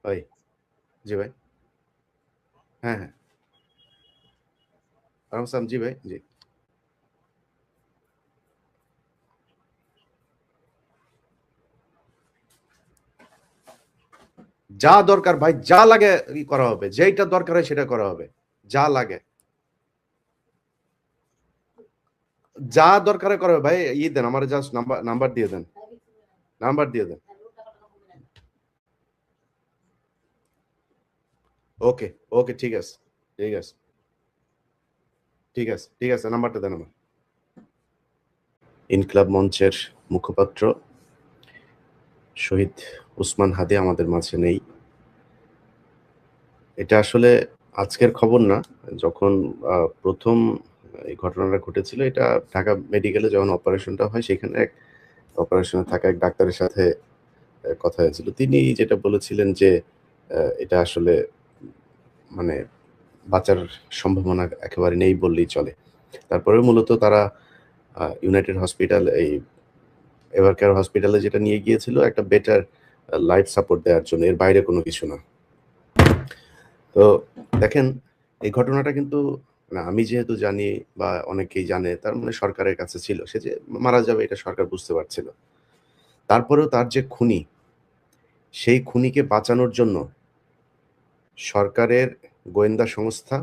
ভাই, জি ভাই। হ্যাঁ, হ্যাঁ। ওয়ালাইকুম আসসালাম। জি ভাই, জি। যা দরকার ভাই, যা লাগে করা হবে। যেইটা দরকার হয় সেটা করা হবে। যা লাগে। যা দরকার হয় করা হবে ভাই। দেন আমারে জাস্ট নাম্বার দিয়ে দেন। নাম্বার দিয়ে দেন। ওকে, ওকে ঠিক আছে। ঠিক আছে। ঠিক আছে। ঠিক আছে। নাম্বারটা দেন আমার। ইনকিলাব মঞ্চের মুখপাত্র শহীদ উসমান হাদি আমাদের মাঝে নেই। এটা আসলে আজকের খবর না। যখন ১ম এই ঘটনাটা ঘটেছিল এটা ঢাকা মেডিকেলে যখন অপারেশনটা হয় সেখানে অপারেশনে থাকা এক ডাক্তারের সাথে কথা হয়েছিল। তিনি যেটা বলেছিলেন যে এটা আসলে মানে বাঁচার সম্ভাবনা একেবারে নেই বললেই চলে। তারপরেও মূলত তারা ইউনাইটেড হসপিটাল এভারকেয়ার হসপিটালে যেটা নিয়ে গিয়েছিল একটা বেটার লাইফ সাপোর্ট দেওয়ার জন্য। এর বাইরে কোনো কিছু না। তো দেখেন এই ঘটনাটা কিন্তু আমি যেহেতু জানি বা অনেকেই জানে তার মানে সরকারের কাছে ছিল। সে যে মারা যাবে এটা সরকার বুঝতে পারছিল। তারপরেও তার যে খুনি, সেই খুনিকে বাঁচানোর জন্য সরকারের গোয়েন্দা সংস্থা,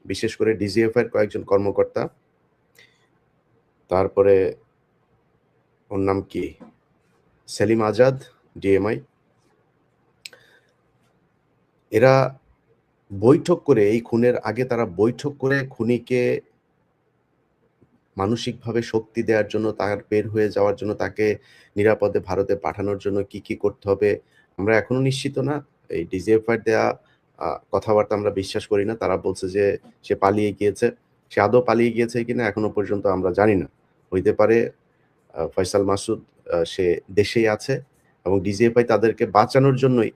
বিশেষ করে ডিজিএফআই এর কয়েকজন কর্মকর্তা, তারপরে ওর নাম কি? সেলিম আজাদ, ডিএমআই, এরা বৈঠক করে এই খুনের আগে তারা বৈঠক করে খুনিকে মানসিকভাবে শক্তি দেওয়ার জন্য, তার বের হয়ে যাওয়ার জন্য, তাকে নিরাপদে ভারতে পাঠানোর জন্য কি, কি করতে হবে আমরা এখনো নিশ্চিত না। এই ডিজিএফআই এর দেয়া কথাবার্তা আমরা বিশ্বাস করি না। তারা বলছে যে সে পালিয়ে গিয়েছে। সে আদৌ পালিয়ে গিয়েছে কিনা এখনো পর্যন্ত আমরা জানি না। হইতে পারে ফয়সাল মাসুদ সে দেশেই আছে এবং ডিজিএফআই তাদেরকে বাঁচানোর জন্যই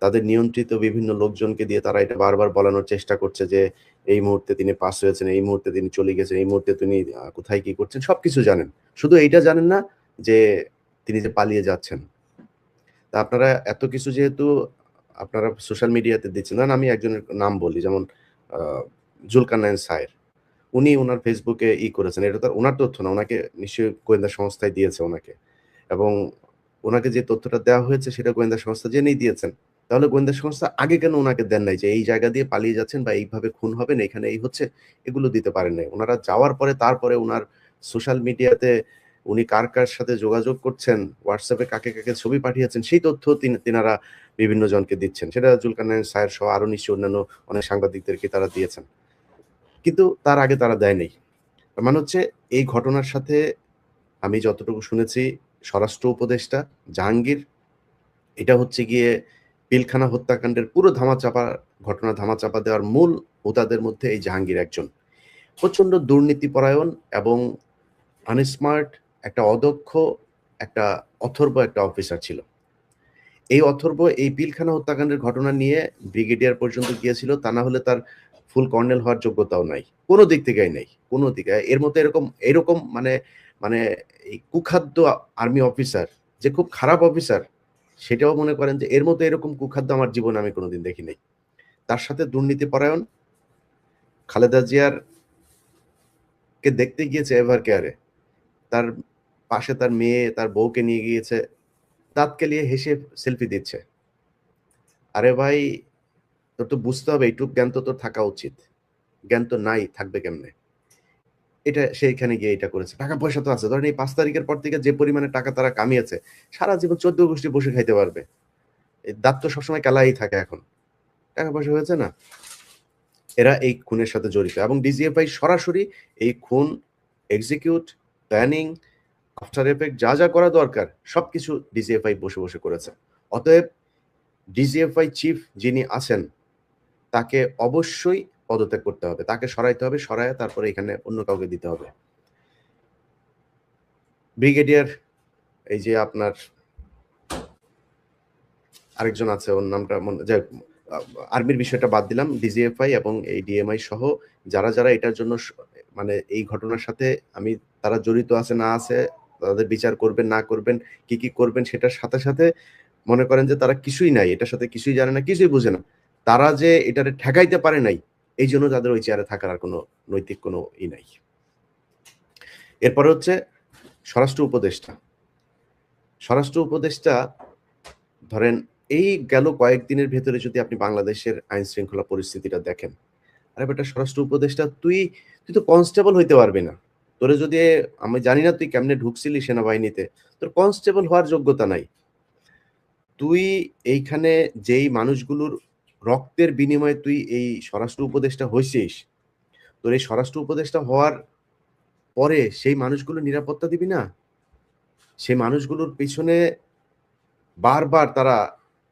তাদের নিয়ন্ত্রিত বিভিন্ন লোকজনকে দিয়ে তারা এটা বারবার বলানোর চেষ্টা করছে যে এই মুহূর্তে তিনি পাস হয়েছেন, এই মুহূর্তে তিনি চলে গেছেন, এই মুহূর্তে তিনি কোথায় কি করছেন সবকিছু জানেন। শুধু এইটা জানেন না যে তিনি যে পালিয়ে যাচ্ছেন। তা আপনারা এত কিছু যেহেতু আপনারা সোশ্যাল মিডিয়াতে দিচ্ছেন, ধরেন আমি একজনের নাম বলি যেমন আ জুলকারনাইন সায়ের। উনি উনার ফেসবুকে করেছেন। এটা তো আর উনার তথ্য না। উনাকে নিশ্চয়ই গোয়েন্দা সংস্থায় দিয়েছে উনাকে। এবং উনাকে যে তথ্যটা দেওয়া হয়েছে সেটা গোয়েন্দা সংস্থা জেনেই দিয়েছেন। তাহলে গোয়েন্দা সংস্থা আগে কেন উনাকে দেন নাই যে এই জায়গা দিয়ে পালিয়ে যাচ্ছেন বা এইভাবে খুন হবেন, এখানে এই হচ্ছে, এগুলো দিতে পারেন নাই। উনারা যাওয়ার পরে তারপরে উনার সোশ্যাল মিডিয়াতে উনি কার সাথে যোগাযোগ করছেন, WhatsApp এ কাকে ছবি পাঠিয়েছেন সেই তথ্য তিনারা বিভিন্ন জনকে দিচ্ছেন। সেটা জুলকারনাইন সায়ের সহ আরো নিশ্চয়ই অন্যান্য অনেক সাংবাদিকদেরকে তারা দিয়েছেন। কিন্তু তার আগে তারা দেয় নাই। তার মানে হচ্ছে এই ঘটনার সাথে আমি যতটুকু শুনেছি স্বরাষ্ট্র উপদেষ্টা জাহাঙ্গীর এটা হচ্ছে গিয়ে পিলখানা হত্যাকাণ্ডের পুরো ধামাচাপা দেওয়ার মূল হোতাদের মধ্যে এই জাহাঙ্গীর একজন। প্রচন্ড দুর্নীতিপরায়ণ এবং আনস্মার্ট একটা অদক্ষ একটা অথর্ব একটা অফিসার ছিল। এই অথর্ব এই পিলখানা হত্যাকাণ্ডের ঘটনা নিয়ে ব্রিগেডিয়ার পর্যন্ত গিয়েছিল। তা না হলে তার ফুল কর্নেল হওয়ার যোগ্যতাও নাই। কোন দিক থেকেই নাই। কোন দিকে। এর মতো এরকম মানে মানে এই কুখাদ্য আর্মি অফিসার যে খুব খারাপ অফিসার, সেটাও মনে করেন যে এর মতো এরকম কুখাদ্য আমার জীবনে আমি কোনদিন দেখি নাই। তার সাথে দুর্নীতিপরায়ণ খালেদা জিয়ার কে দেখতে গিয়েছে এভার কেয়ারে। তার পাশে তার মেয়ে, তার বউকে নিয়ে গিয়েছে। দাঁত কেলিয়ে হেসে সেলফি দিচ্ছে। আরে ভাই, তোর তো বুঝতে হবে এইটুক জ্ঞান তো তোর থাকা উচিত। জ্ঞান তো নাই, থাকবে কেমনে? এটা সেইখানে গিয়ে এটা করেছে। টাকা-পয়সা তো আছে। ধরেন এই ৫ তারিখের পর থেকে যে পরিমাণে টাকা তারা কামিয়েছে, সারা জীবন ১৪ গোষ্ঠী বসে খাইতে পারবে। এই দাঁত তো সবসময় কেলাই থাকে এখন। টাকা-পয়সা হয়েছে না? এরা এই খুনের সাথে জড়িত এবং ডিজিএফআই সরাসরি এই খুন এক্সিকিউট, প্ল্যানিং, আফটার ইফেক্ট যা করা দরকার সবকিছু ডিজিএফআই বসে করেছে। অতএব ডিজিএফআই চিফ যিনি আছেন তাকে অবশ্যই পদত্যাগ করতে হবে। তাকে সরাইতে হবে। সরাইয়া তারপরে এখানে অন্য কাউকে দিতে হবে। ব্রিগেডিয়ার এই যে আপনার আরেকজন আছে ওর নামটা যাই হোক, আ আর্মির বিষয়টা বাদ দিলাম। ডিজিএফআই এবং এই ডিএমআই সহ যারা এটার জন্য মানে এই ঘটনার সাথে আমি তারা জড়িত আছে না আছে, তাদের বিচার করবেন না করবেন, কি করবেন সেটার সাথে মনে করেন যে তারা কিছুই নাই, এটার সাথে কিছুই জানে না, কিছুই বুঝে না। তারা যে এটারে ঠেকাইতে পারে নাই, এইজন্য তাদের ওই চেয়ারে থাকার আর কোনো নৈতিক কোনো নাই। এরপরে হচ্ছে স্বরাষ্ট্র উপদেষ্টা। স্বরাষ্ট্র উপদেষ্টা ধরেন এই গেল কয়েকদিনের ভেতরে যদি আপনি বাংলাদেশের আইন শৃঙ্খলা পরিস্থিতিটা দেখেন, আরে বেটা স্বরাষ্ট্র উপদেষ্টা তুই তো কনস্টেবল হইতে পারবি না। তোরে যদি আমি জানি না তুই কেমনে ঢুকছিলি সেনাবাহিনীতে, তোর কনস্টেবল হওয়ার যোগ্যতা নাই। তুই এইখানে যেই মানুষগুলোর রক্তের বিনিময়ে তুই এই স্বরাষ্ট্র উপদেষ্টা হইছিস, তোর এই স্বরাষ্ট্র উপদেষ্টা হওয়ার পরে সেই মানুষগুলো নিরাপত্তা দিবি না? সেই মানুষগুলোর পিছনে বারবার তারা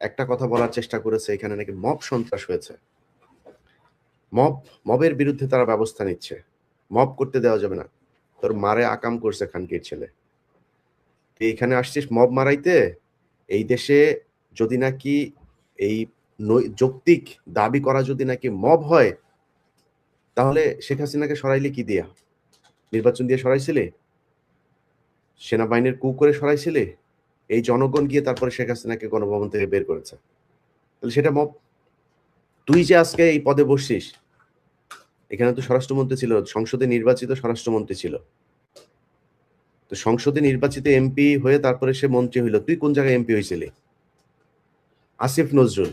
একটা কথা বলার চেষ্টা করেছে, এখানে নাকি মব সন্ত্রাস হয়েছে। মবের বিরুদ্ধে তারা ব্যবস্থা নিচ্ছে, মব করতে দেওয়া যাবে না। তোর মারে আকাম করছে খানকির ছেলে, তুই এখানে আসছিস মব মারাইতে। এই দেশে যদি নাকি এই যৌক্তিক দাবি করা যদি নাকি মব হয়, তাহলে শেখ হাসিনাকে সরাইলি কি দিয়া? নির্বাচন দিয়ে সরাইছিলে? সেনাবাহিনীর কু করে সরাইছিলে? এই জনগণ গিয়ে তারপরে শেখ হাসিনাকে গণভবন থেকে বের করেছে, তাহলে সেটা মব? তুই যে আজকে এই পদে বসছিস, এখানে তো স্বরাষ্ট্রমন্ত্রী ছিল, সংসদে নির্বাচিত স্বরাষ্ট্রমন্ত্রী ছিল। তো সংসদে নির্বাচিত এমপি হয়ে তারপরে সে মন্ত্রী হইল, তুই কোন জায়গায় এমপি হয়েছিলি? আসিফ নজরুল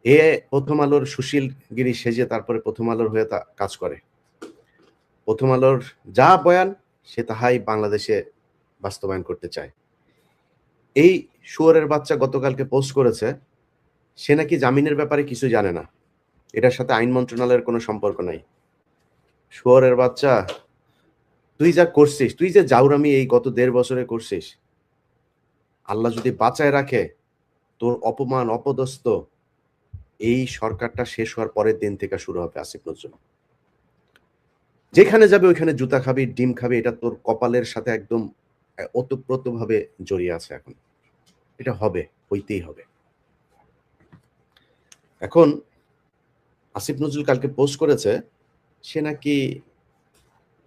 এ প্রথম আলোর সুশীল গিরি সেজে তারপরে প্রথম আলোর হয়ে কাজ করে। প্রথম আলোর যা বয়ান সে তাহাই বাংলাদেশে বাস্তবায়ন করতে চায়। এই শুয়োরের বাচ্চা গতকালকে পোস্ট করেছে সে নাকি জামিনের ব্যাপারে কিছু জানে না, এটার সাথে আইন মন্ত্রণালয়ের কোনো সম্পর্ক নাই। শুয়োরের বাচ্চা, তুই যা করছিস, তুই যে জাউরামি এই গত 1.5 বছরে করছিস, আল্লাহ যদি বাঁচায় রাখে, তোর অপমান অপদস্থ এই সরকারটা শেষ হওয়ার পরের দিন থেকে শুরু হবে। আসিফ নজরুল যেখানে যাবে ওইখানে জুতা খাবি, ডিম খাবি, এটা তোর কপালের সাথে একদম ওতপ্রোত ভাবে জড়িয়ে আছে। এখন এটা হবে, হইতেই হবে। এখন আসিফ নজরুল কালকে পোস্ট করেছে সে নাকি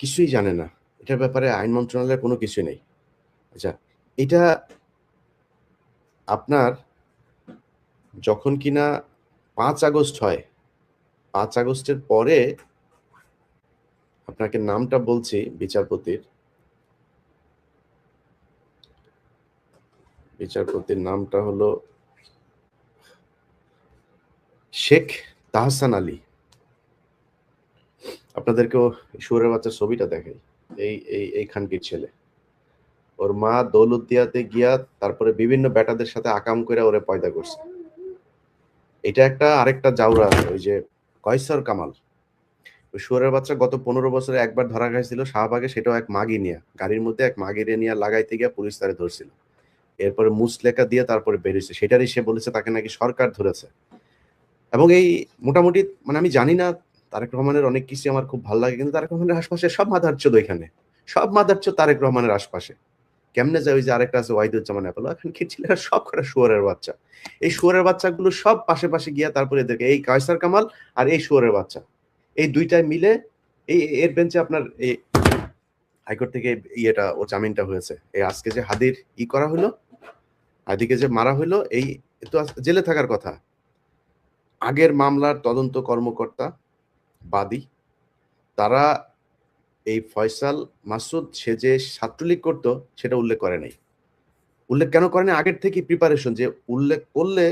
কিছুই জানে না, এটার ব্যাপারে আইন মন্ত্রণালয়ের কোনো কিছু নেই। আচ্ছা, এটা আপনার যখন কিনা 5 আগস্ট হয়, 5 আগস্টের পরে আপনাকে নামটা বলছি বিচারপতির নামটা হলো শেখ তাহসান আলী। আপনাদেরকেও শুয়োরের বাচ্চার ছবিটা দেখাই। এই খানকির ছেলে, ওর মা দৌলতদিয়াতে গিয়া তারপরে বিভিন্ন বেটাদের সাথে আকাম করে ওরে পয়দা করছে। এটা একটা আরেকটা জাউরা, ওই যে কয়সর কামাল, ওই শুয়োরের বাচ্চা গত 15 বছরে একবার ধরা খাইছিল শাহবাগে, সেটাও এক মাগি নিয়ে, গাড়ির মধ্যে এক মাগিরে নিয়ে লাগাইতে গিয়া পুলিশ তারে ধরছিল। এরপরে মুসলেকা দিয়ে তারপরে বেরিয়েছে, সেটারই সে বলেছে তাকে নাকি সরকার ধরেছে। এবং এই মোটামুটি মানে আমি জানি না, তারেক রহমানের অনেক কিছু আমার খুব ভালো লাগে, কিন্তু তারেক রহমানের আশপাশে সব মাদারচোদ, এখানে সব মাদারচোদ তারেক রহমানের আশপাশে। কেমনে যায়? ওই যে আরেকটা আছে ওয়াহিদুজ্জামান অ্যাপোলো, এখন কি ছেলেরা সব কটা শুয়োরের বাচ্চা। এই শুয়োরের বাচ্চাগুলো সব পাশে পাশে গিয়া তারপরে এদেরকে, এই কায়সার কামাল আর এই শুয়োরের বাচ্চা, এই দুইটায় মিলে এর বেঞ্চে আপনার এই হাইকোর্ট থেকে ইয়েটা ও জামিনটা হয়েছে। এই আজকে যে হাদির করা হলো, হাদিকে যে মারা হলো, এই তো জেলে থাকার কথা। আগের মামলার তদন্ত কর্মকর্তা বাদী, তারা এই ফয়সাল মাসুদ সে যে ছাত্রলীগ করতো সেটা উল্লেখ করে নাই। উল্লেখ কেন করে না? আগের থেকে প্রিপারেশন, যে উল্লেখ করলে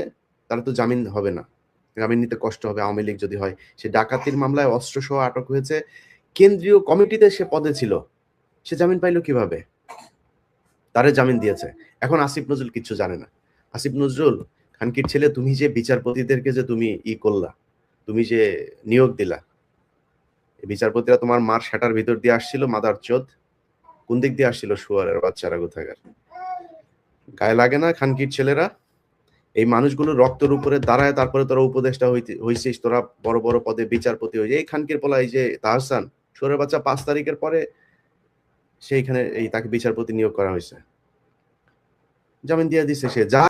তারা তো জামিন হবে না, জামিন নিতে কষ্ট হবে। আওয়ামী লীগ যদি হয়, সে ডাকাতির মামলায় অস্ত্র সহ আটক হয়েছে, কেন্দ্রীয় কমিটিতে সে পদে ছিল, সে জামিন পাইলো কিভাবে? তারে জামিন দিয়েছে। এখন আসিফ নজরুল কিচ্ছু জানে না। আসিফ নজরুল খানকির ছেলে, তুমি যে বিচারপতিদেরকে যে তুমি করলা, তুমি যে নিয়োগ দিলা, বিচারপতিরা তোমার মার শাটার ভিতর দিয়ে আসছিল মাদারচোদ, কোন দিক দিয়ে আসছিল? শুয়ারের বাচ্চারা কোথাকার। গায়ে লাগে না খানকির ছেলেরা? এই মানুষগুলো রক্তের উপরে দাঁড়ায় তারপরে তোরা উপদেষ্টা হইছিস, তোরা বড় বড় পদে বিচারপতি হয়েছে। এই খানকির পোলা, এই যে তাহসান, শুয়ারের বাচ্চা 5 তারিখের পরে সেইখানে এই তাকে বিচারপতি নিয়োগ করা হয়েছে, জামিন দিয়ে দিছে। সে যা